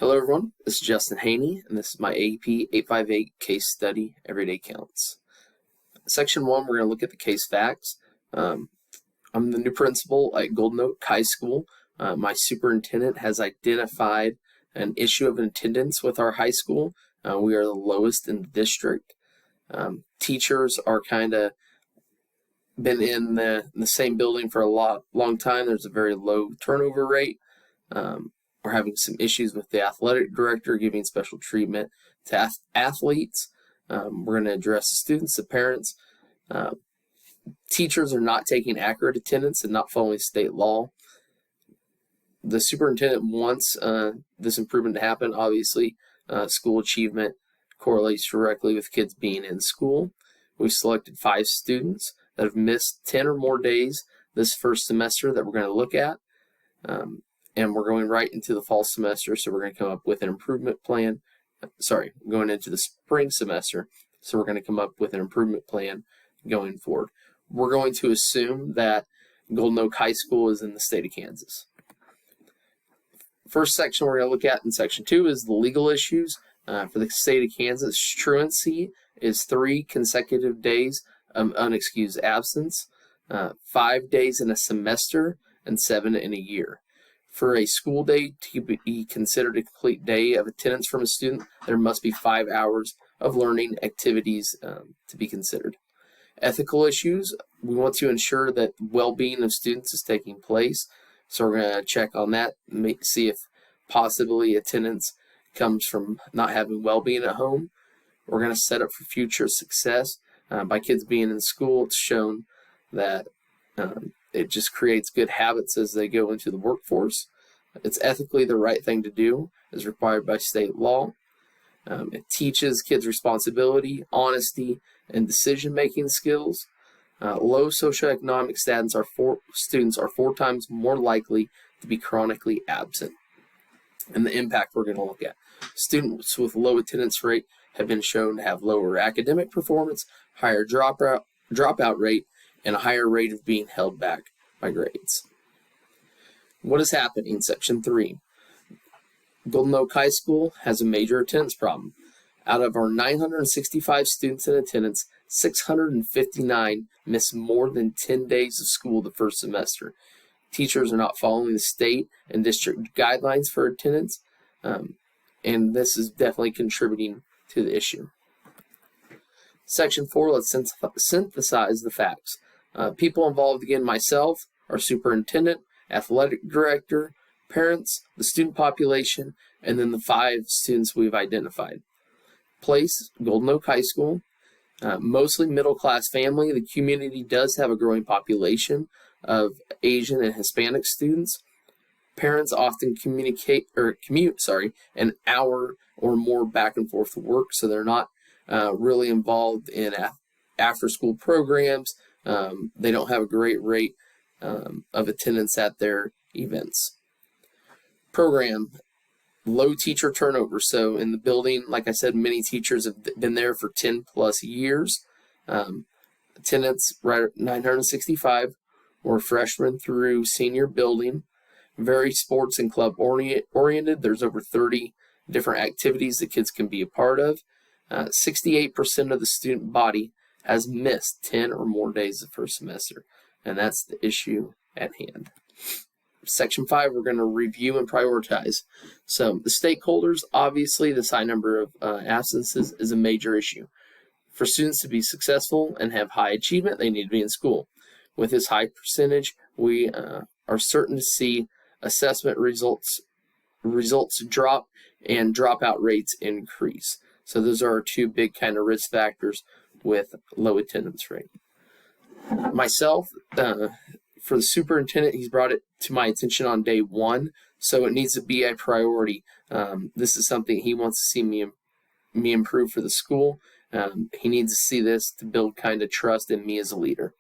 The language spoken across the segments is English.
Hello everyone, this is Justin Haney, and this is my AEP 858 case study, Everyday Counts. Section 1, we're going to look at the case facts. I'm the new principal at Golden Oak High School. My superintendent has identified an issue of attendance with our high school. We are the lowest in the district. Teachers are kind of been in the same building for a long time. There's a very low turnover rate. We're having some issues with the athletic director giving special treatment to athletes. We're going to address the students, the parents. Teachers are not taking accurate attendance and not following state law. The superintendent wants this improvement to happen. Obviously, school achievement correlates directly with kids being in school. We've selected 5 students that have missed 10 or more days this first semester that we're going to look at. And we're going right into the fall semester, so we're going to come up with an improvement plan. Going into the spring semester, so we're going to come up with an improvement plan going forward. We're going to assume that Golden Oak High School is in the state of Kansas. First section we're going to look at in section 2 is the legal issues. For the state of Kansas, truancy is 3 consecutive days of unexcused absence, 5 days in a semester, and 7 in a year. For a school day to be considered a complete day of attendance from a student, there must be 5 hours of learning activities to be considered. Ethical issues, we want to ensure that well-being of students is taking place. So we're going to check on that, see if possibly attendance comes from not having well-being at home. We're going to set up for future success. By kids being in school, it's shown that it just creates good habits as they go into the workforce. It's ethically the right thing to do, as required by state law. It teaches kids responsibility, honesty, and decision-making skills. Low socioeconomic status students are 4 times more likely to be chronically absent. And the impact we're going to look at. Students with low attendance rate have been shown to have lower academic performance, higher dropout rate, and a higher rate of being held back by grades. What is happening in Section 3? Golden Oak High School has a major attendance problem. Out of our 965 students in attendance, 659 miss more than 10 days of school the first semester. Teachers are not following the state and district guidelines for attendance, and this is definitely contributing to the issue. Section 4, let's synthesize the facts. People involved, again, myself, our superintendent, athletic director, parents, the student population, and then the 5 students we've identified. Place, Golden Oak High School, mostly middle-class family. The community does have a growing population of Asian and Hispanic students. Parents often commute an hour or more back and forth to work, so they're not really involved in after-school programs. They don't have a great rate of attendance at their events. Program, low teacher turnover. So in the building, like I said, many teachers have been there for 10 plus years. Attendance right at 965 were freshmen through senior building. Very sports and club oriented. There's over 30 different activities that kids can be a part of. 68% of the student body has missed 10 or more days the first semester, and that's the issue at hand. Section 5, we're going to review and prioritize. So the stakeholders, obviously this high number of absences is a major issue. For students to be successful and have high achievement, they need to be in school. With this high percentage, we are certain to see assessment results drop and dropout rates increase. So those are our 2 big kind of risk factors with low attendance rate. Myself, for the superintendent, he's brought it to my attention on day 1, so it needs to be a priority. This is something he wants to see me improve for the school. He needs to see this to build kind of trust in me as a leader.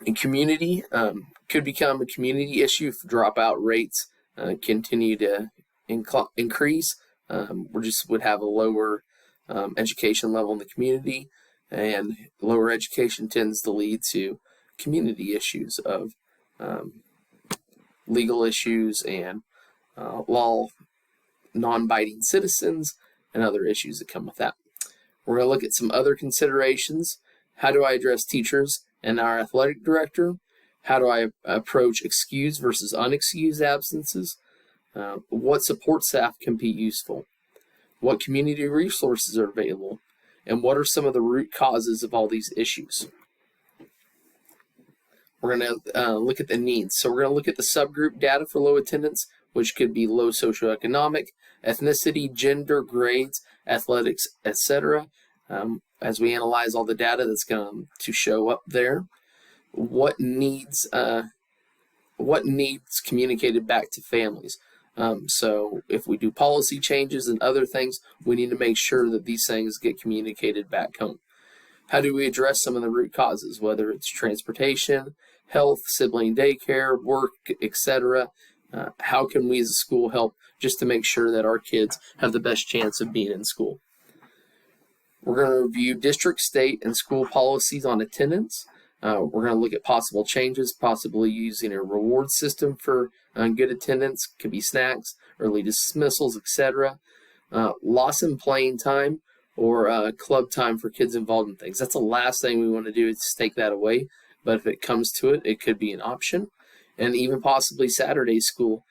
In community, could become a community issue if dropout rates continue to increase. We just would have a lower education level in the community, and lower education tends to lead to community issues of legal issues and law, non-biting citizens, and other issues that come with that. We're going to look at some other considerations. How do I address teachers and our athletic director? How do I approach excused versus unexcused absences? What support staff can be useful? What community resources are available? And what are some of the root causes of all these issues? We're going to look at the needs. So we're going to look at the subgroup data for low attendance, which could be low socioeconomic, ethnicity, gender, grades, athletics, etc. As we analyze all the data that's going to show up there, what needs communicated back to families. So if we do policy changes and other things, we need to make sure that these things get communicated back home. How do we address some of the root causes, whether it's transportation, health, sibling daycare, work, etc.? How can we as a school help just to make sure that our kids have the best chance of being in school? We're going to review district, state, and school policies on attendance. We're going to look at possible changes, possibly using a reward system for good attendance. Could be snacks, early dismissals, etc. Loss in playing time or club time for kids involved in things. That's the last thing we want to do is take that away. But if it comes to it, it could be an option. And even possibly Saturday school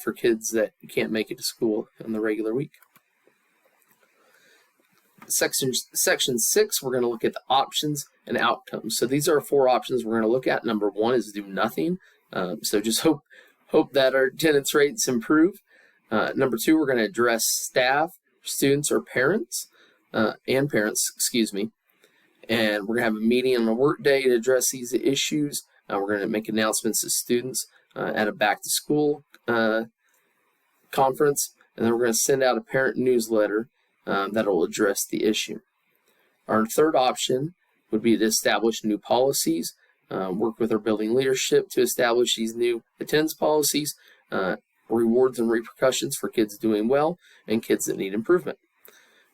for kids that can't make it to school in the regular week. Section 6, we're going to look at the options and outcomes. So these are 4 options we're going to look at. Number 1 is do nothing. So just hope that our attendance rates improve. Number 2, we're going to address staff, students, or parents, and parents, And we're going to have a meeting on a work day to address these issues. We're going to make announcements to students at a back-to-school conference. And then we're going to send out a parent newsletter that will address the issue. Our third option would be to establish new policies, work with our building leadership to establish these new attendance policies, rewards and repercussions for kids doing well and kids that need improvement.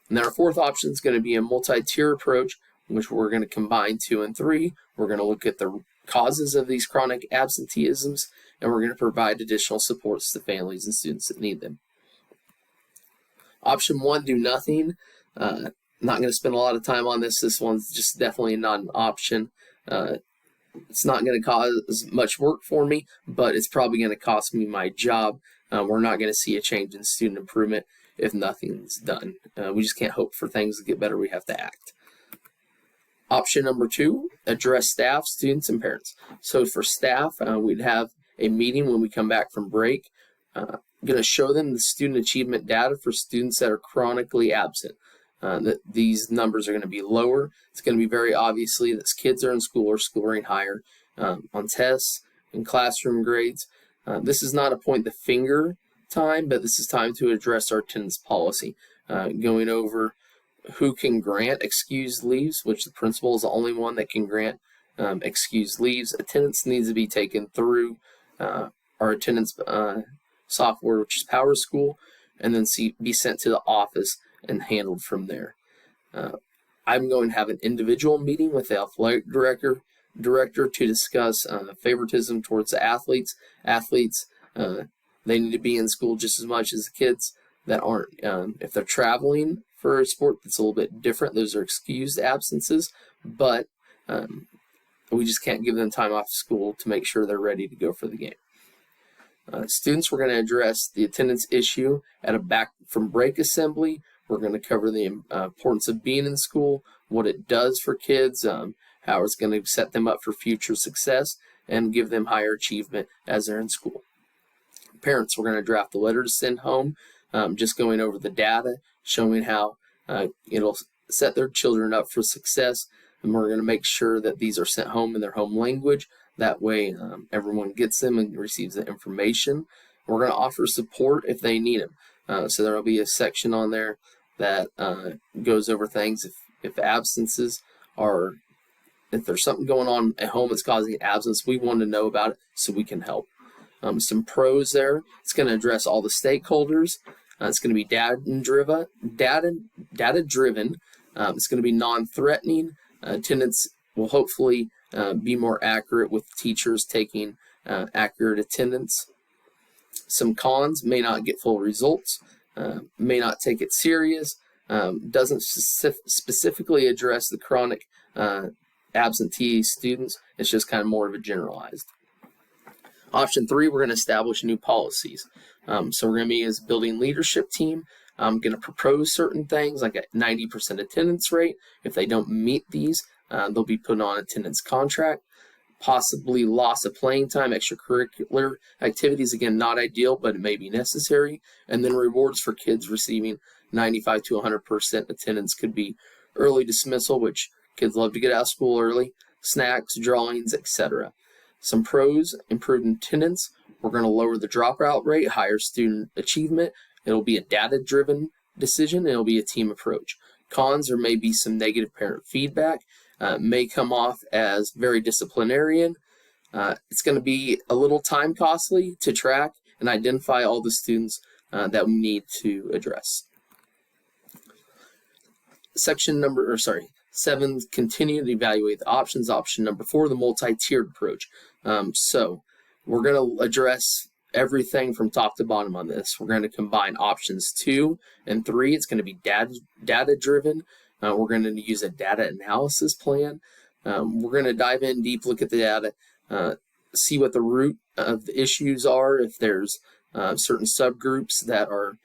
And then our fourth option is going to be a multi-tier approach, which we're going to combine 2 and 3. We're going to look at the causes of these chronic absenteeisms, and we're going to provide additional supports to families and students that need them. Option 1, do nothing. Not going to spend a lot of time on this. This one's just definitely not an option. It's not going to cause much work for me, but it's probably going to cost me my job. We're not going to see a change in student improvement if nothing's done. We just can't hope for things to get better. We have to act. Option number 2, address staff, students, and parents. So for staff, we'd have a meeting when we come back from break. Going to show them the student achievement data for students that are chronically absent. That these numbers are going to be lower. It's going to be very obviously that kids are in school or scoring higher on tests and classroom grades. This is not a point the finger time, but this is time to address our attendance policy. Going over who can grant excused leaves, which the principal is the only one that can grant excused leaves. Attendance needs to be taken through our attendance software, which is PowerSchool, and then be sent to the office and handled from there. I'm going to have an individual meeting with the athletic director to discuss favoritism towards the athletes. They need to be in school just as much as the kids that aren't. If they're traveling for a sport, that's a little bit different. Those are excused absences, but we just can't give them time off school to make sure they're ready to go for the game. Students, we're going to address the attendance issue at a back from break assembly. We're going to cover the importance of being in school, what it does for kids, how it's going to set them up for future success, and give them higher achievement as they're in school. Parents, we're going to draft a letter to send home, just going over the data, showing how it'll set their children up for success, and we're going to make sure that these are sent home in their home language. That way everyone gets them and receives the information. We're going to offer support if they need them. So there will be a section on there that goes over things if absences are, if there's something going on at home that's causing absence, we want to know about it so we can help. Some pros there. It's going to address all the stakeholders. It's going to be data-driven. It's going to be non-threatening. Attendance will hopefully be more accurate with teachers taking accurate attendance. Some cons: may not get full results, may not take it serious, doesn't specifically address the chronic absentee students. It's just kind of more of a generalized. Option 3, we're going to establish new policies. So we're going to be as building leadership team. I'm going to propose certain things like a 90% attendance rate. If they don't meet these, they'll be put on attendance contract. Possibly loss of playing time, extracurricular activities, again, not ideal, but it may be necessary. And then rewards for kids receiving 95 to 100% attendance could be early dismissal, which kids love to get out of school early, snacks, drawings, etc. Some pros: improved attendance. We're going to lower the dropout rate, higher student achievement. It'll be a data-driven decision. It'll be a team approach. Cons: there may be some negative parent feedback. May come off as very disciplinarian. It's going to be a little time costly to track and identify all the students that we need to address. Seven, continue to evaluate the options. Option number 4, the multi-tiered approach. So we're going to address everything from top to bottom on this. We're going to combine options 2 and 3. It's going to be data-driven. We're going to use a data analysis plan. We're going to dive in deep, look at the data, see what the root of the issues are. If there's certain subgroups that are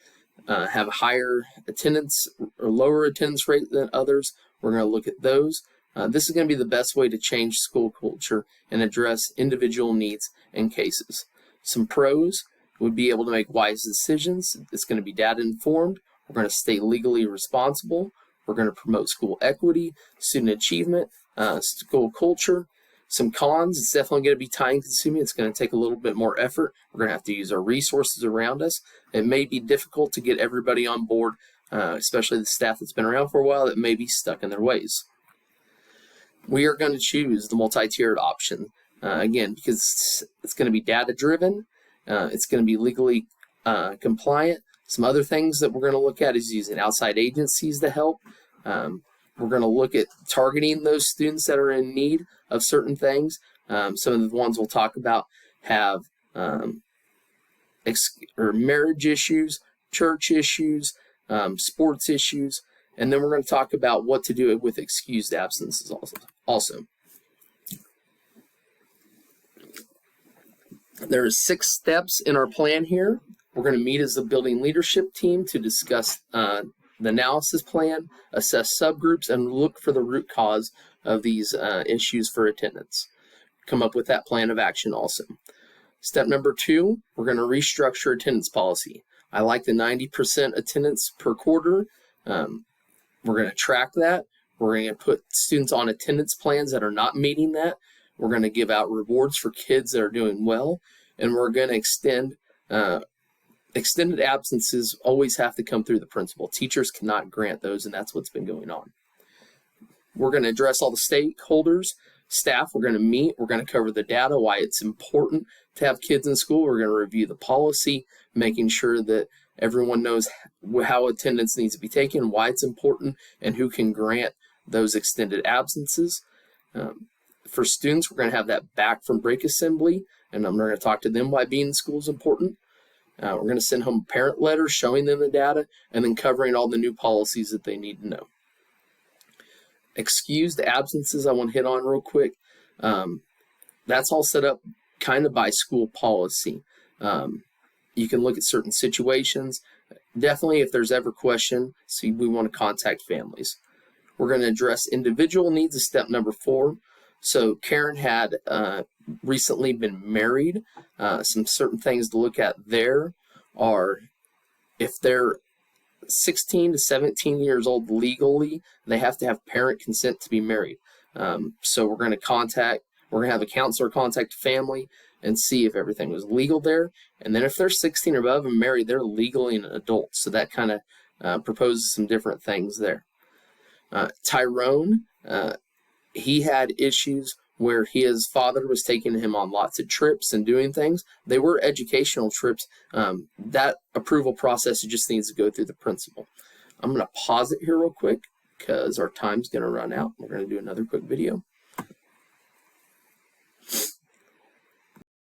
have a higher attendance or lower attendance rate than others, we're going to look at those. This is going to be the best way to change school culture and address individual needs and cases. Some pros: would be able to make wise decisions. It's going to be data informed. We're going to stay legally responsible. We're going to promote school equity, student achievement, school culture. Some cons: it's definitely going to be time consuming. It's going to take a little bit more effort. We're going to have to use our resources around us. It may be difficult to get everybody on board, especially the staff that's been around for a while that may be stuck in their ways. We are going to choose the multi-tiered option, again, because it's going to be data-driven. It's going to be legally compliant. Some other things that we're going to look at is using outside agencies to help. We're going to look at targeting those students that are in need of certain things. Some of the ones we'll talk about have marriage issues, church issues, sports issues, and then we're going to talk about what to do with excused absences also. There are 6 steps in our plan here. We're going to meet as the building leadership team to discuss the analysis plan, assess subgroups, and look for the root cause of these issues for attendance. Come up with that plan of action also. Step number 2, we're going to restructure attendance policy. I like the 90% attendance per quarter. We're going to track that. We're going to put students on attendance plans that are not meeting that. We're going to give out rewards for kids that are doing well. And we're going to extend extended absences always have to come through the principal. Teachers cannot grant those, and that's what's been going on. We're going to address all the stakeholders. Staff, we're going to meet. We're going to cover the data, why it's important to have kids in school. We're going to review the policy, making sure that everyone knows how attendance needs to be taken, why it's important, and who can grant those extended absences. For students, we're going to have that back from break assembly, and I'm going to talk to them why being in school is important. We're going to send home parent letters showing them the data and then covering all the new policies that they need to know. Excused absences I want to hit on real quick. That's all set up kind of by school policy. You can look at certain situations. Definitely if there's ever question, we want to contact families. We're going to address individual needs as step number 4. So Karen had recently been married. Some certain things to look at there are if they're 16 to 17 years old legally, they have to have parent consent to be married. So we're going to have a counselor contact family and see if everything was legal there. And then if they're 16 or above and married, they're legally an adult. So that kind of proposes some different things there. Tyrone, he had issues where his father was taking him on lots of trips and doing things. They were educational trips. That approval process just needs to go through the principal. I'm going to pause it here real quick because our time's going to run out. We're going to do another quick video.